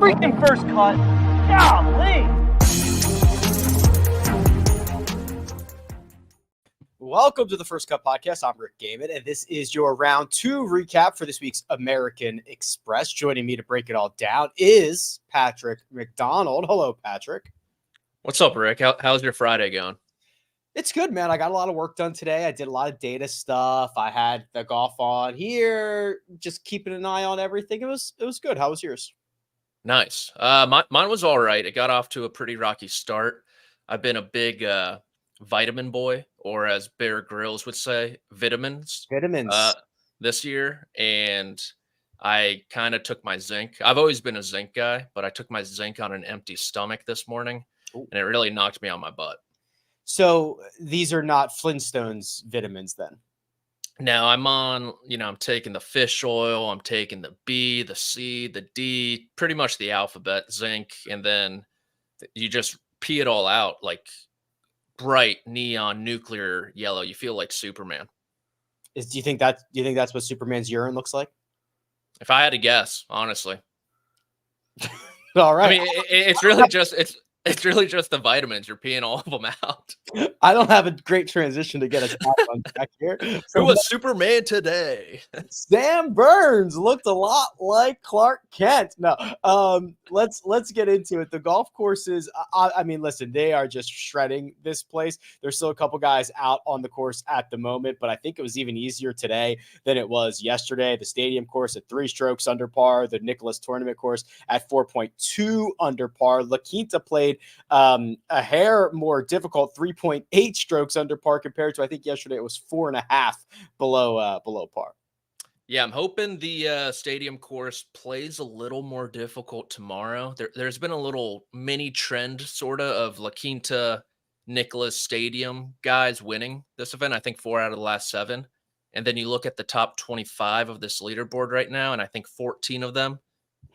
freaking first cut. Golly. Welcome to the First Cut Podcast. I'm Rick Gehman, and this is your round two recap for this week's American Express. Joining me to break it all down is Patrick McDonald. Hello, Patrick. What's up, Rick? How's your Friday going? It's good, man. I got a lot of work done today. I did a lot of data stuff. I had the golf on here, just keeping an eye on everything. It was good. How was yours? Nice. Mine was all right. It got off to a pretty rocky start. I've been a big vitamin boy, or as Bear Grylls would say, vitamins this year. And I kind of took my zinc. I've always been a zinc guy, but I took my zinc on an empty stomach this morning, and it really knocked me on my butt. So these are not Flintstones vitamins then? No, I'm taking the fish oil, I'm taking the B, the C, the D, pretty much the alphabet, zinc, and then you just pee it all out like bright neon nuclear yellow. You feel like Superman. Do you think that's what Superman's urine looks like? If I had to guess, honestly. All right. I mean, it's really just the vitamins. You're peeing all of them out. I don't have a great transition to get us back here. Who was Superman today? Sam Burns looked a lot like Clark Kent. No, let's get into it. The golf courses, I mean, listen, they are just shredding this place. There's still a couple guys out on the course at the moment, but I think it was even easier today than it was yesterday. The Stadium course at 3 strokes under par. The Nicklaus Tournament course at 4.2 under par. La Quinta played a hair more difficult, 3.8 strokes under par compared to, I think yesterday it was 4.5 below par. Yeah, I'm hoping the Stadium course plays a little more difficult tomorrow. There's been a little mini trend sort of La Quinta Nicklaus Stadium guys winning this event. I think 4 out of the last 7. And then you look at the top 25 of this leaderboard right now, and I think 14 of them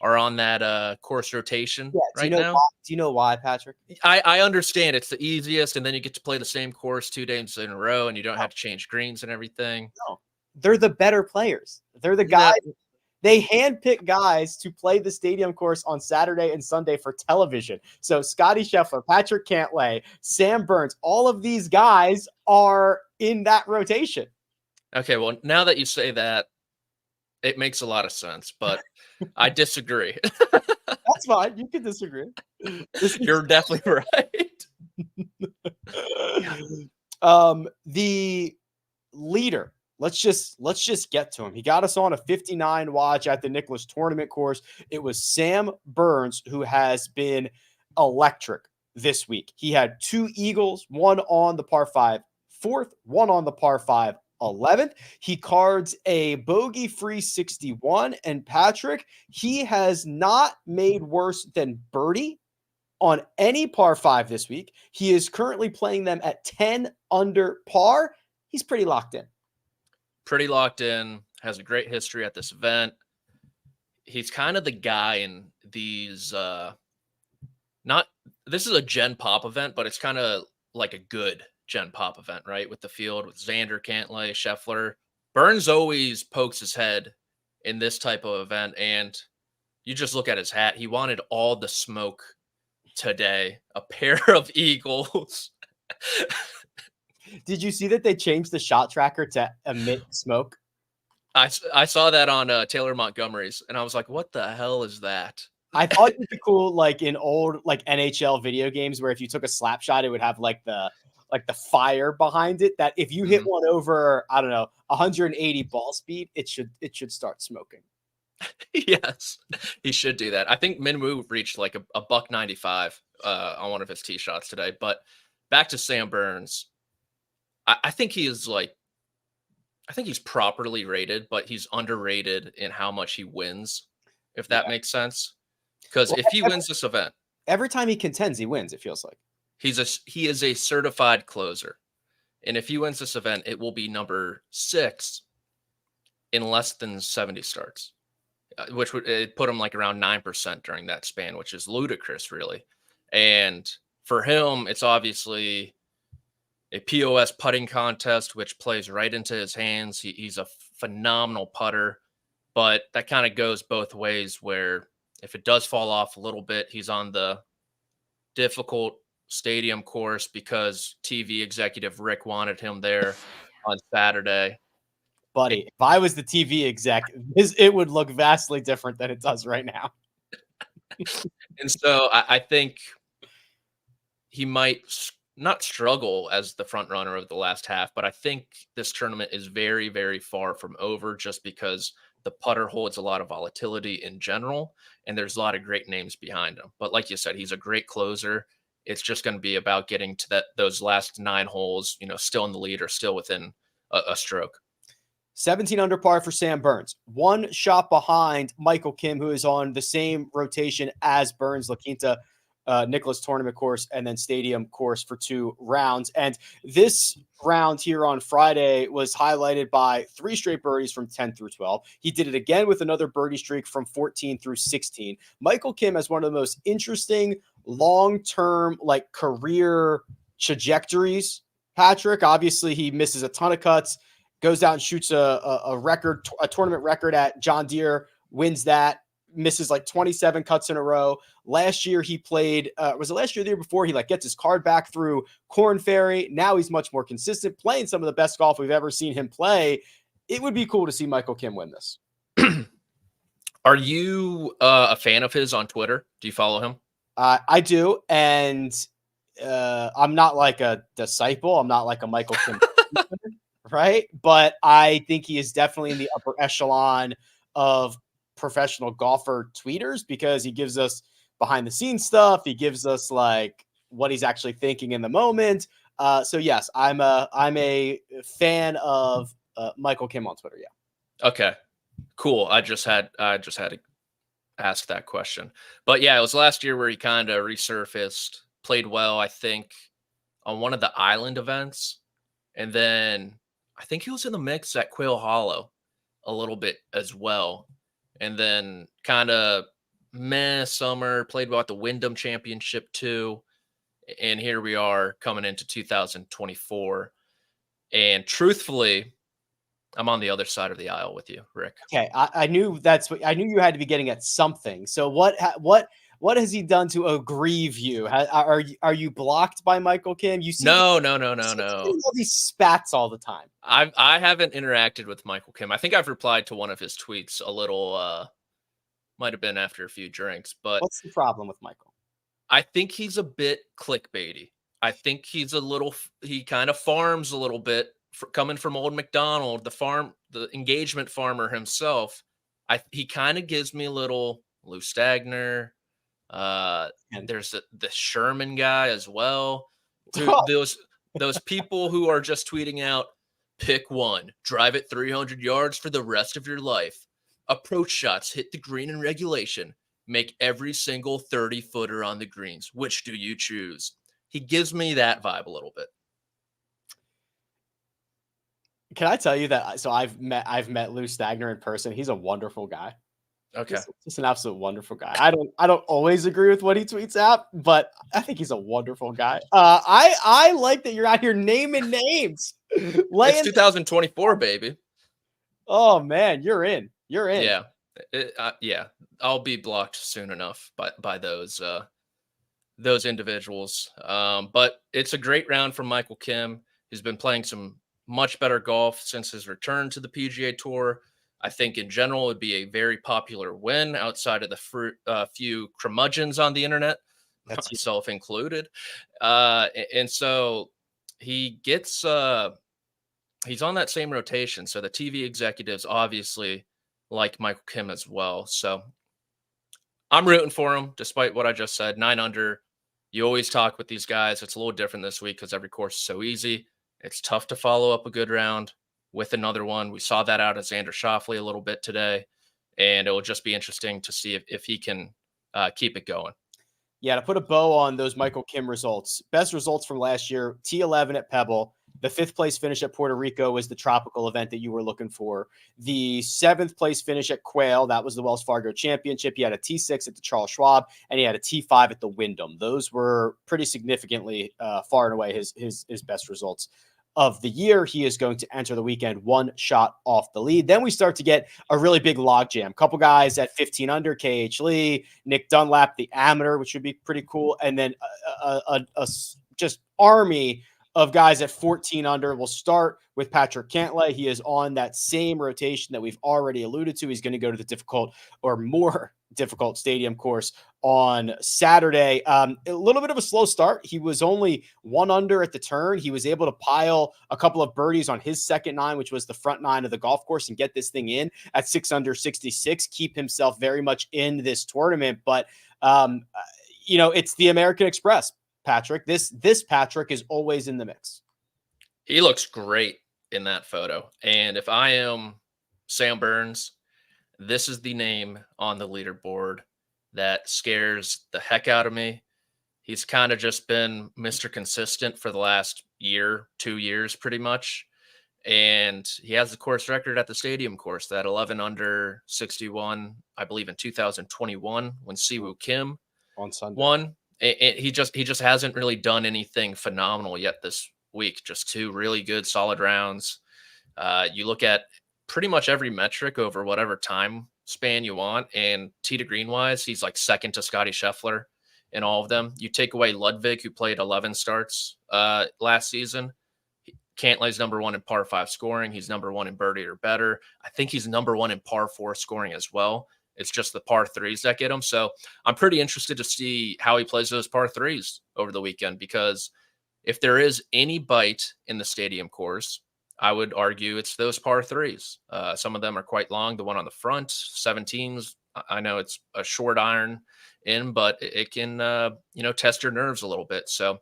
are on that course rotation now. Do you know why, Patrick? I understand it's the easiest, and then you get to play the same course 2 days in a row, and you don't have to change greens and everything. No, they're the better players. They're the guys. They handpick guys to play the Stadium course on Saturday and Sunday for television. So Scotty Scheffler, Patrick Cantlay, Sam Burns, all of these guys are in that rotation. Okay, well, now that you say that, it makes a lot of sense, but I disagree. That's fine. You can disagree. You're definitely right. The leader. Let's just get to him. He got us on a 59 watch at the Nicklaus Tournament course. It was Sam Burns, who has been electric this week. He had 2 eagles, 1 on the par 5 4th, 1 on the par 5 11th. He cards a bogey-free 61. And Patrick, he has not made worse than birdie on any par 5 this week. He is currently playing them at 10 under par. He's pretty locked in. Has a great history at this event. He's kind of the guy in these, this is a Gen Pop event, but it's kind of like a good Gen Pop event, right? With the field, with Xander, Cantlay, Schauffele. Burns always pokes his head in this type of event, and you just look at his hat. He wanted all the smoke today. A pair of eagles. Did you see that they changed the shot tracker to emit smoke? I saw that on Taylor Montgomery's, and I was like, what the hell is that? I thought it would be cool, like in old like NHL video games where if you took a slap shot, it would have like the fire behind it, that if you hit one over, I don't know, 180 ball speed, it should start smoking. Yes, he should do that. I think Minwoo reached like a $195 on one of his tee shots today. But back to Sam Burns. I think he's properly rated, but he's underrated in how much he wins, if that makes sense. Because if he wins this event, every time he contends, he wins, it feels like. He is a certified closer. And if he wins this event, it will be number 6 in less than 70 starts, which would put him like around 9% during that span, which is ludicrous, really. And for him, it's obviously a POS putting contest, which plays right into his hands. He's a phenomenal putter, but that kind of goes both ways, where If it does fall off a little bit, he's on the difficult stadium course because TV executive Rick wanted him there on Saturday. Buddy, if I was the TV exec, it would look vastly different than it does right now. And so I think he might not struggle as the front runner of the last half, but I think this tournament is very, very far from over just because the putter holds a lot of volatility in general, and there's a lot of great names behind him. But like you said, he's a great closer. It's just going to be about getting to those last 9 holes, still in the lead or still within a stroke. 17 under par for Sam Burns. 1 shot behind Michael Kim, who is on the same rotation as Burns, La Quinta, Nicklaus tournament course, and then stadium course for 2 rounds. And this round here on Friday was highlighted by 3 straight birdies from 10 through 12. He did it again with another birdie streak from 14 through 16. Michael Kim has one of the most interesting long-term career trajectories. Patrick, obviously he misses a ton of cuts, goes out and shoots a tournament record at John Deere, wins that, misses 27 cuts in a row. Last year he played, was it last year or the year before? He gets his card back through Corn Ferry. Now he's much more consistent, playing some of the best golf we've ever seen him play. It would be cool to see Michael Kim win this. Are you a fan of his on Twitter? Do you follow him? I do. And I'm not like a disciple. I'm not like a Michael Kim, right? But I think he is definitely in the upper echelon of professional golfer tweeters because he gives us behind the scenes stuff. He gives us what he's actually thinking in the moment. So yes, I'm a fan of Michael Kim on Twitter. Yeah. Okay, cool. I just had to ask that question, but yeah, it was last year where he kind of resurfaced, played well, I think, on one of the island events. And then I think he was in the mix at Quail Hollow a little bit as well. And then kind of summer, played well at the Wyndham Championship too. And here we are coming into 2024. And truthfully, I'm on the other side of the aisle with you, Rick. Okay. I knew I knew you had to be getting at something. So what has he done to aggrieve you? Are you blocked by Michael Kim? You see No. all these spats all the time. I haven't interacted with Michael Kim. I think I've replied to one of his tweets a little, might have been after a few drinks, but what's the problem with Michael? I think he's a bit clickbaity. I think he kind of farms a little bit coming from old McDonald, the engagement farmer himself. He kind of gives me a little Lou Stagner. There's the Sherman guy as well. Those people who are just tweeting out, pick one, drive it 300 yards for the rest of your life. Approach shots, hit the green in regulation, make every single 30-footer on the greens. Which do you choose? He gives me that vibe a little bit. Can I tell you that? So I've met Lou Stagner in person. He's a wonderful guy. Okay. Just an absolute wonderful guy. I don't always agree with what he tweets out, but I think he's a wonderful guy. I like that you're out here naming names. It's 2024, baby. Oh man, you're in. You're in. Yeah. Yeah. I'll be blocked soon enough by those individuals. But it's a great round from Michael Kim. He's been playing some much better golf since his return to the PGA Tour. I think in general, it would be a very popular win outside of the few curmudgeons on the internet, myself included. And so he gets, he's on that same rotation. So the TV executives obviously like Michael Kim as well. So I'm rooting for him, despite what I just said. 9 under. You always talk with these guys. It's a little different this week because every course is so easy. It's tough to follow up a good round with another one. We saw that out of Xander Schauffele a little bit today, and it will just be interesting to see if he can keep it going. Yeah, to put a bow on those Michael Kim results, best results from last year, T11 at Pebble. The 5th place finish at Puerto Rico was the tropical event that you were looking for. The 7th place finish at Quail, that was the Wells Fargo Championship. He had a T6 at the Charles Schwab, and he had a T5 at the Wyndham. Those were pretty significantly far and away his best results of the year. He is going to enter the weekend one shot off the lead. Then we start to get a really big logjam. Couple guys at 15 under, KH Lee, Nick Dunlap, the amateur, which would be pretty cool. And then a just army of guys at 14 under. We'll start with Patrick Cantlay. He is on that same rotation that we've already alluded to. He's going to go to the difficult or more difficult stadium course on Saturday. A little bit of a slow start. He was only 1 under at the turn. He was able to pile a couple of birdies on his second 9, which was the front 9 of the golf course, and get this thing in at 6 under 66, keep himself very much in this tournament. But, it's the American Express, Patrick. This Patrick is always in the mix. He looks great in that photo. And if I am Sam Burns, this is the name on the leaderboard that scares the heck out of me. He's kind of just been Mr. Consistent for the last year, 2 years, pretty much. And he has the course record at the stadium course, that 11 under 61, I believe in 2021 when Siwoo Kim on Sunday won. He just hasn't really done anything phenomenal yet this week. Just 2 really good, solid rounds. You look at pretty much every metric over whatever time span you want, and tee to green wise, he's like second to Scotty Scheffler in all of them. You take away Ludwig, who played 11 starts last season. Cantlay's number 1 in par 5 scoring. He's number 1 in birdie or better. I think he's number 1 in par 4 scoring as well. It's just the par 3s that get him. So I'm pretty interested to see how he plays those par 3s over the weekend, because if there is any bite in the stadium course, I would argue it's those par 3s. Some of them are quite long. The one on the front, 17s, I know it's a short iron in, but it can, test your nerves a little bit. So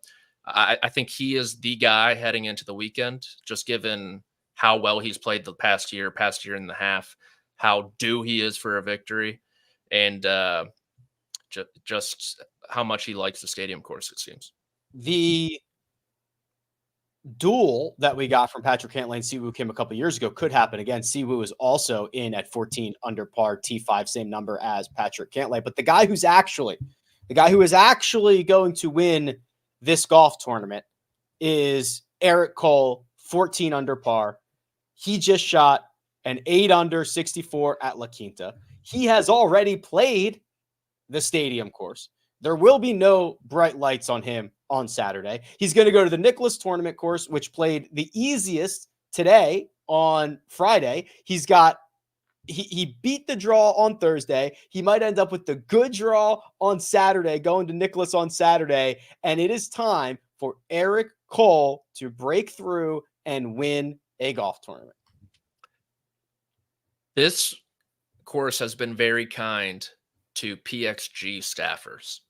I think he is the guy heading into the weekend, just given how well he's played the past year and a half, how due he is for a victory, and just how much he likes the stadium course, it seems. The duel that we got from Patrick Cantlay and Siwoo Kim a couple years ago could happen again. Siwoo is also in at 14 under par, T5, same number as Patrick Cantlay. But the guy who is actually going to win this golf tournament is Eric Cole, 14 under par. He just shot an 8 under 64 at La Quinta. He has already played the stadium course. There will be no bright lights on him on Saturday. He's going to go to the Nicklaus tournament course, which played the easiest today on Friday. He beat the draw on Thursday. He might end up with the good draw on Saturday, going to Nicklaus on Saturday. And it is time for Eric Cole to break through and win a golf tournament. This course has been very kind to PXG staffers.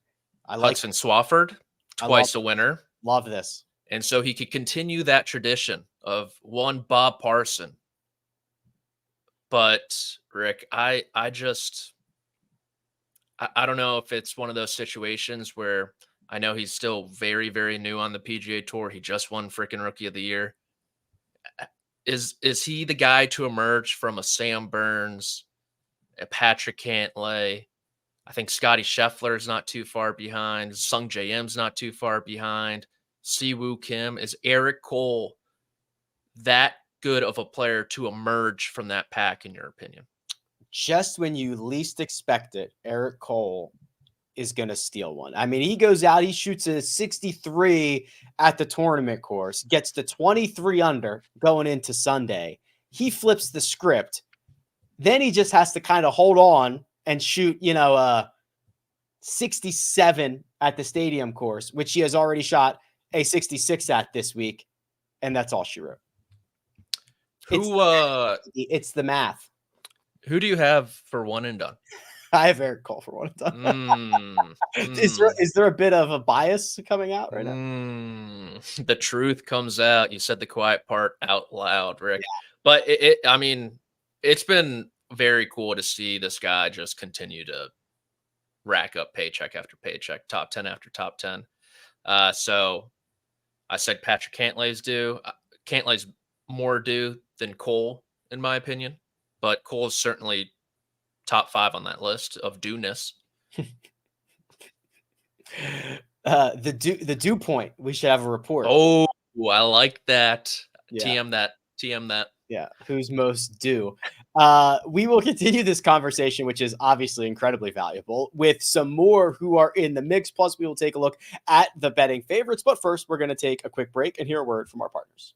Hudson Swafford, twice a winner. Love this. And so he could continue that tradition of one Bob Parson. But Rick, I don't know if it's one of those situations where I know he's still very, very new on the PGA Tour. He just won freaking Rookie of the Year. Is he the guy to emerge from a Sam Burns, a Patrick Cantlay? I think Scotty Scheffler is not too far behind. Sung J M's not too far behind. Siwoo Kim. Is Eric Cole that good of a player to emerge from that pack, in your opinion? Just when you least expect it, Eric Cole is going to steal one. I mean, he goes out, he shoots a 63 at the tournament course, gets to 23 under going into Sunday. He flips the script. Then he just has to kind of hold on and shoot, 67 at the stadium course, which he has already shot a 66 at this week. And that's all she wrote. It's the math. Who do you have for one and done? I have Eric Cole for one and done. Is there a bit of a bias coming out right now? The truth comes out. You said the quiet part out loud, Rick. Yeah. But it's been very cool to see this guy just continue to rack up paycheck after paycheck, top 10 after top 10. So I said Patrick Cantlay's due. Cantlay's more due than Cole, in my opinion. But Cole's certainly top 5 on that list of due-ness. The dew point. We should have a report. Oh, I like that. TM that. TM that. Yeah, who's most due. We will continue this conversation, which is obviously incredibly valuable, with some more who are in the mix. Plus, we will take a look at the betting favorites. But first, we're going to take a quick break and hear a word from our partners.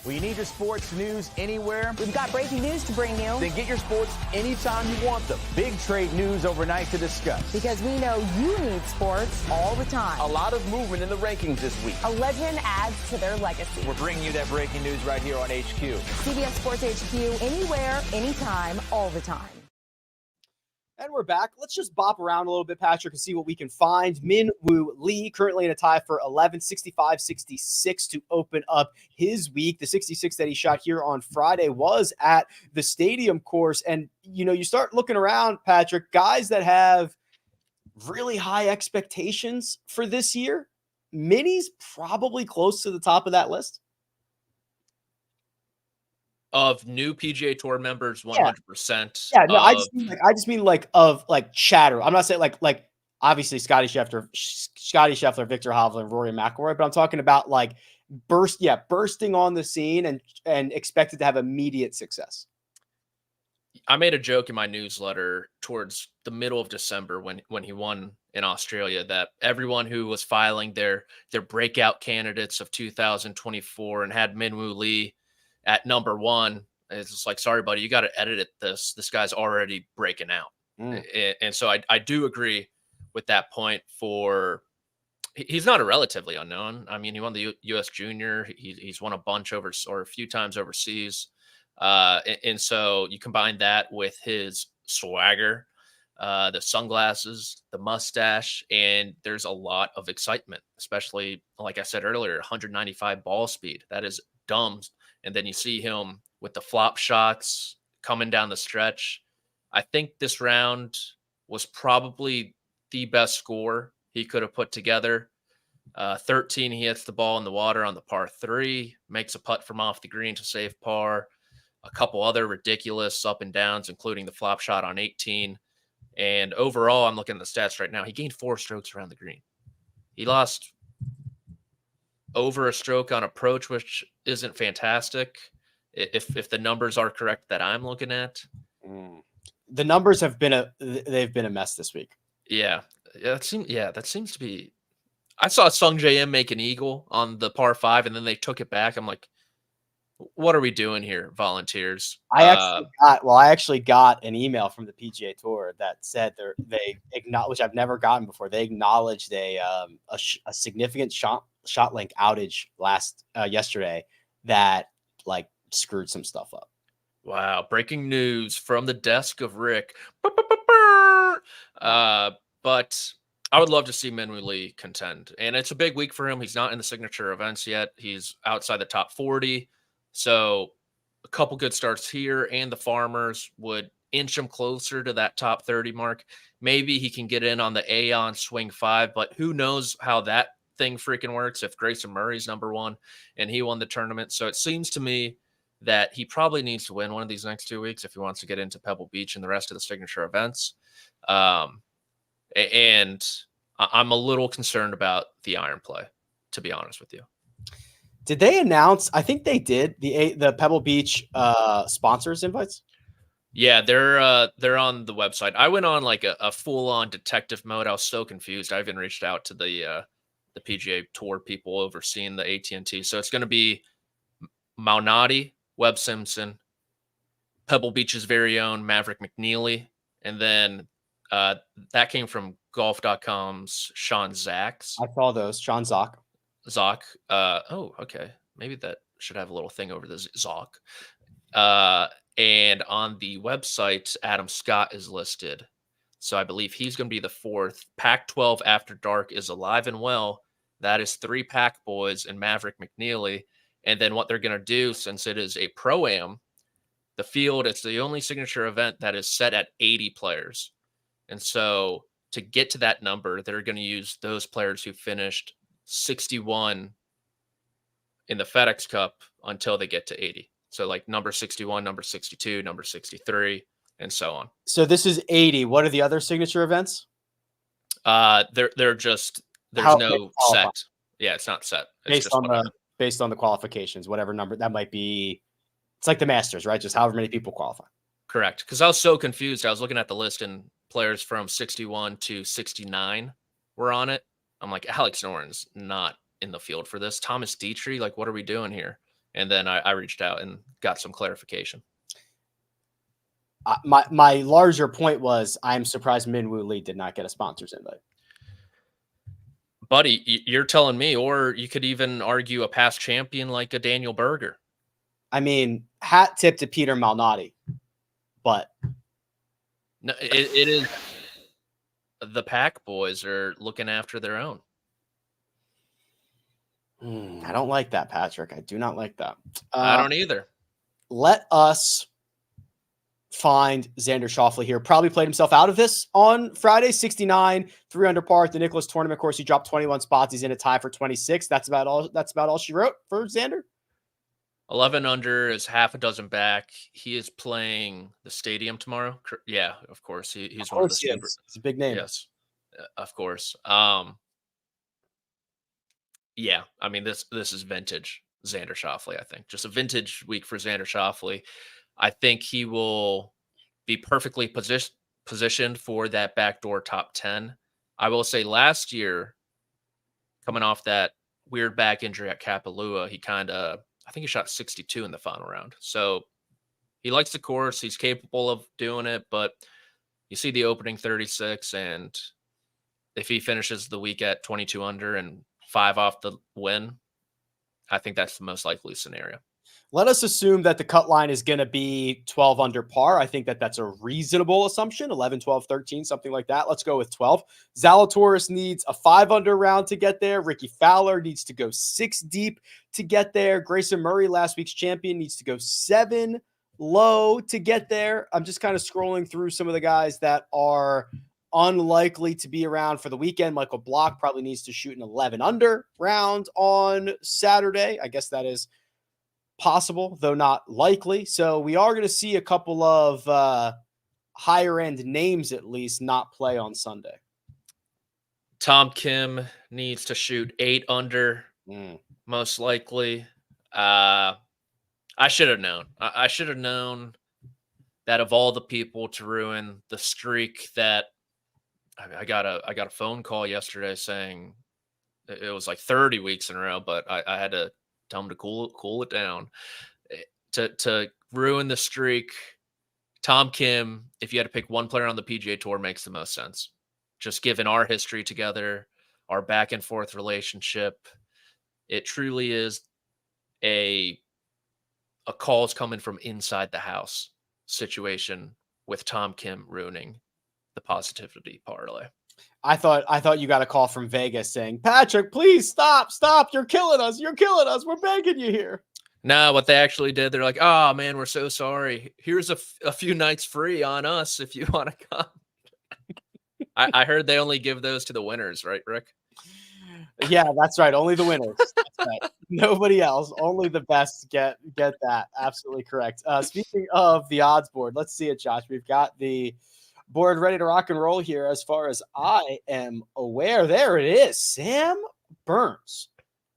Well, you need your sports news anywhere? We've got breaking news to bring you. Then get your sports anytime you want them. Big trade news overnight to discuss. Because we know you need sports all the time. A lot of movement in the rankings this week. A legend adds to their legacy. We're bringing you that breaking news right here on HQ. CBS Sports HQ, anywhere, anytime, all the time. And we're back. Let's just bop around a little bit, Patrick, and see what we can find. Min-Woo Lee currently in a tie for 11, 65-66 to open up his week. The 66 that he shot here on Friday was at the stadium course. And, you start looking around, Patrick, guys that have really high expectations for this year. Minnie's probably close to the top of that list. Of new PGA Tour members, 100%. Yeah, no, I just mean of chatter. I'm not saying like obviously Scotty Scheffler, Victor Hovland, and Rory McIlroy, but I'm talking about bursting on the scene and expected to have immediate success. I made a joke in my newsletter towards the middle of December when he won in Australia that everyone who was filing their breakout candidates of 2024 and had Min-Woo Lee at number one, it's just like, sorry, buddy, you got to edit this. This guy's already breaking out. And so I do agree with that point. He's not a relatively unknown. I mean, he won the U.S. Junior. He's won a bunch or a few times overseas. And so you combine that with his swagger, the sunglasses, the mustache, and there's a lot of excitement, especially, like I said earlier, 195 ball speed. That is dumb. And then you see him with the flop shots coming down the stretch. I think this round was probably the best score he could have put together. 13, he hits the ball in the water on the par 3, makes a putt from off the green to save par. A couple other ridiculous up and downs, including the flop shot on 18. And overall, I'm looking at the stats right now. He gained 4 strokes around the green. He lost over a stroke on approach, which isn't fantastic. If the numbers are correct that I'm looking at, the numbers have been a mess this week. Yeah, that seems to be. I saw Sung J M make an eagle on the par 5, and then they took it back. I'm like, what are we doing here, volunteers? I actually got an email from the PGA Tour that said they acknowledge, which I've never gotten before. They acknowledged a significant shot link outage yesterday that screwed some stuff up. Wow. Breaking news from the desk of Rick. But I would love to see Min-Woo Lee contend. And it's a big week for him. He's not in the signature events yet. He's outside the top 40. So a couple good starts here, and the Farmers would inch him closer to that top 30 mark. Maybe he can get in on the Aon Swing 5, but who knows how that thing freaking works if Grayson Murray's number 1 and he won the tournament. So it seems to me that he probably needs to win one of these next 2 weeks if he wants to get into Pebble Beach and the rest of the signature events. And I'm a little concerned about the iron play, to be honest with you. Did they announce? I think they did the Pebble Beach sponsors invites. Yeah, they're on the website. I went on a full on detective mode. I was so confused. I even reached out to the PGA Tour people overseeing the AT&T. So it's going to be Malnati, Webb Simpson, Pebble Beach's very own Maverick McNeely, and then that came from golf.com's Sean Zacks. I saw those. Sean Zock. Okay. Maybe that should have a little thing over the Zock. And on the website, Adam Scott is listed. So I believe he's going to be the 4th. Pac-12 After Dark is alive and well. That is 3 Pac boys and Maverick McNeely. And then what they're going to do, since it is a Pro-Am, the field, it's the only signature event that is set at 80 players. And so to get to that number, they're going to use those players who finished 61 in the FedEx Cup until they get to 80. So number 61, number 62, number 63, and so on. So this is 80. What are the other signature events? They're just, there's no set. Yeah, it's not set. It's based on based on the qualifications, whatever number that might be. It's like the Masters, right? Just however many people qualify. Correct. Because I was so confused. I was looking at the list and players from 61 to 69 were on it. I'm like, Alex Noren's not in the field for this. Thomas Dietrich, like, what are we doing here? And then I reached out and got some clarification. My larger point was I'm surprised Min-Woo Lee did not get a sponsor's invite. Buddy, you're telling me, or you could even argue a past champion like a Daniel Berger. I mean, hat tip to Peter Malnati, but no, it is the Pack boys are looking after their own. I don't like that, Patrick. I do not like that. I don't either. Let us find Xander Schauffele here. Probably played himself out of this on Friday. 69, 3 under par at the Nicklaus tournament course. He dropped 21 spots. He's in a tie for 26. That's about all she wrote for Xander. 11 under is half a dozen back. He is playing the Stadium tomorrow. Yeah, of course. He's one of the super. It's a big name. Yes, of course. Yeah, I mean this is vintage Xander Schauffele. I think just a vintage week for Xander Schauffele. I think he will be perfectly positioned for that backdoor top 10. I will say last year, coming off that weird back injury at Kapalua, I think he shot 62 in the final round. So he likes the course. He's capable of doing it, but you see the opening 36, and if he finishes the week at 22 under and 5 off the win, I think that's the most likely scenario. Let us assume that the cut line is going to be 12 under par. I think that that's a reasonable assumption. 11, 12, 13, something like that. Let's go with 12. Zalatoris needs a 5 under round to get there. Ricky Fowler needs to go 6 deep to get there. Grayson Murray, last week's champion, needs to go 7 low to get there. I'm just kind of scrolling through some of the guys that are unlikely to be around for the weekend. Michael Block probably needs to shoot an 11 under round on Saturday. I guess that is possible, though not likely. So we are going to see a couple of higher end names at least not play on Sunday. Tom Kim needs to shoot 8 under, most likely. I should have known. I should have known that of all the people to ruin the streak that I got a phone call yesterday saying it was like 30 weeks in a row, but I had to tell him to cool it down. To ruin the streak, Tom Kim, if you had to pick one player on the PGA Tour, makes the most sense. Just given our history together, our back and forth relationship, it truly is a calls coming from inside the house situation with Tom Kim ruining the positivity parlay. I thought you got a call from Vegas saying, Patrick, please stop. You're killing us. We're begging you here. No, what they actually did, they're like, oh man, we're so sorry. Here's a few nights free on us if you want to come. I heard they only give those to the winners, right, Rick? Yeah, that's right. Only the winners. That's right. Nobody else. Only the best get that. Absolutely correct. Speaking of the odds board, let's see it, Josh. We've got the board ready to rock and roll here. As far as I am aware, there it is. Sam Burns,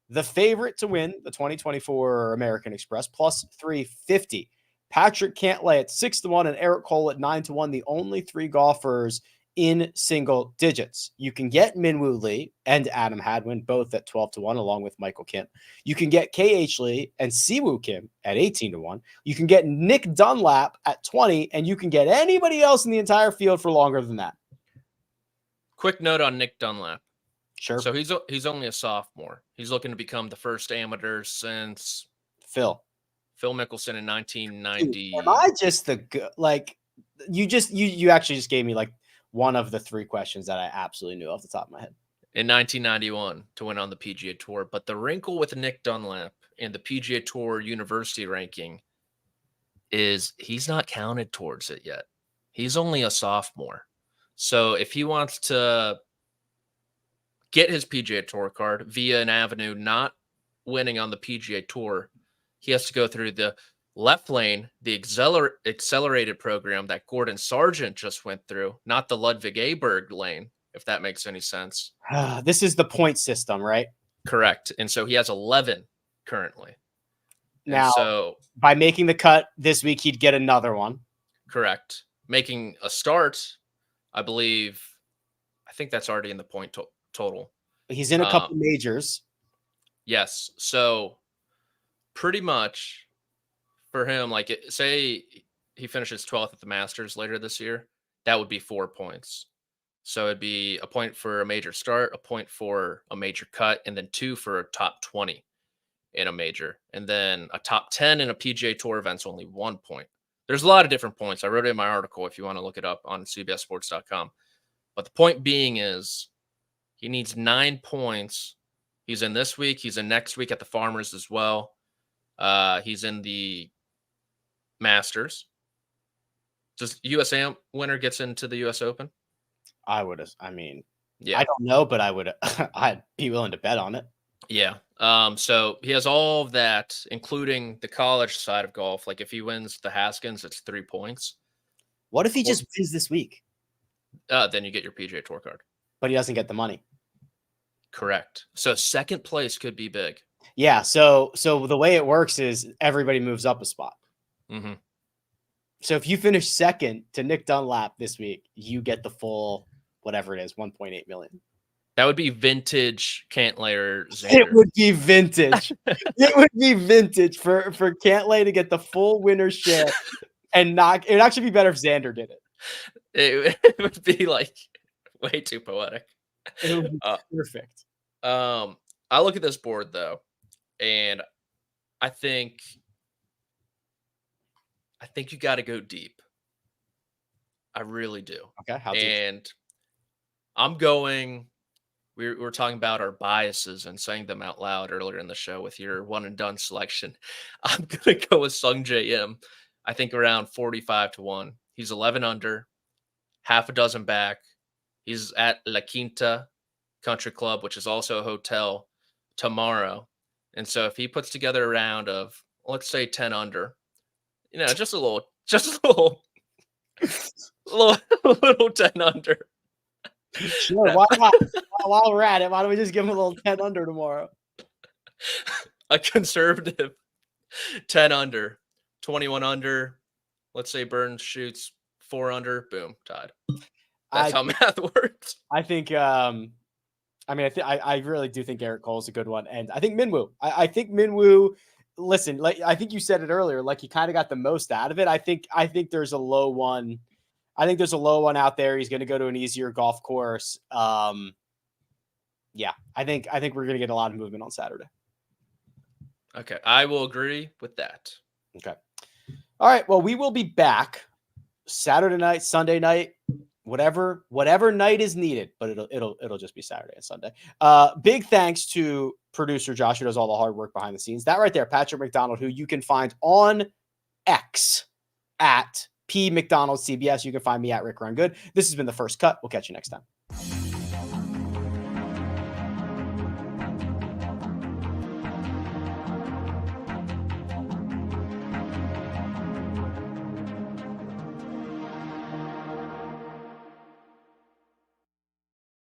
the favorite to win the 2024 American Express, plus 350. Patrick Cantlay at 6-1 and Eric Cole at 9-1. The only 3 golfers in single digits. You can get Min-Woo Lee and Adam Hadwin both at 12-1, along with Michael Kim. You can get KH Lee and Siwoo Kim at 18-1. You can get Nick Dunlap at 20, and you can get anybody else in the entire field for longer than that. Quick note on Nick Dunlap. Sure. So he's only a sophomore. He's looking to become the first amateur since Phil Mickelson in 1990. Dude, am I just you actually just gave me like one of the 3 questions that I absolutely knew off the top of my head. In 1991 to win on the PGA Tour. But the wrinkle with Nick Dunlap in the PGA Tour university ranking is he's not counted towards it yet. He's only a sophomore. So if he wants to get his PGA Tour card via an avenue not winning on the PGA Tour, he has to go through the left lane, the accelerated program that Gordon Sargent just went through, not the Ludwig Aberg lane, if that makes any sense. This is the point system, right? Correct. And so he has 11 currently. And Now, so by making the cut this week, he'd get another one. correct. Making a start, I think that's already in the point total. He's in a couple majors. Yes. So pretty much for him, like say he finishes 12th at the Masters later this year, that would be 4 points. So it'd be a point for a major start, a point for a major cut, and then 2 for a top 20 in a major. And then a top 10 in a PGA Tour event's only 1 point. There's a lot of different points. I wrote it in my article if you want to look it up on cbssports.com. But the point being is he needs 9 points. He's in this week. He's in next week at the Farmers as well. He's in the Masters. Just USAM winner gets into the US Open? I don't know, but I would. I'd be willing to bet on it. Yeah. So he has all of that, including the college side of golf. Like if he wins the Haskins, it's 3 points. What if he just wins this week? Then you get your PGA Tour card. But he doesn't get the money. Correct. So second place could be big. Yeah. So the way it works is everybody moves up a spot. Mm-hmm. So if you finish second to Nick Dunlap this week, you get the full whatever it is, 1.8 million. That would be vintage Cantlay or Xander. It would be vintage. It would be vintage for Cantlay to get the full winner's share and not. It would actually be better if Xander did it. It would be like way too poetic. It would be perfect. I look at this board though, and I think you got to go deep. I really do. Okay, how deep? And I'm going. We were talking about our biases and saying them out loud earlier in the show with your one and done selection. I'm gonna go with Sung J M. I think around 45-1. He's 11 under, half a dozen back. He's at La Quinta Country Club, which is also a hotel, tomorrow. And so if he puts together a round of, let's say 10 under, just a little, little 10 under. Sure, why not? While we're at it, why don't we just give him a little 10 under tomorrow? A conservative 10 under, 21 under. Let's say Burns shoots 4 under, boom, tied. That's how math works. I think, I really do think Eric Cole's a good one. And I think Minwoo. I think Minwoo, listen, like I think you said it earlier, like he kind of got the most out of it. I think there's a low one. I think there's a low one out there. He's going to go to an easier golf course. Yeah, I think we're going to get a lot of movement on Saturday. Okay, I will agree with that. Okay. All right. Well, we will be back Saturday night, Sunday night, whatever night is needed, but it'll just be Saturday and Sunday. Big thanks to producer Josh, who does all the hard work behind the scenes. That right there, Patrick McDonald, who you can find on X at P McDonald CBS. You can find me at Rick Run Good. This has been The First Cut. We'll catch you next time.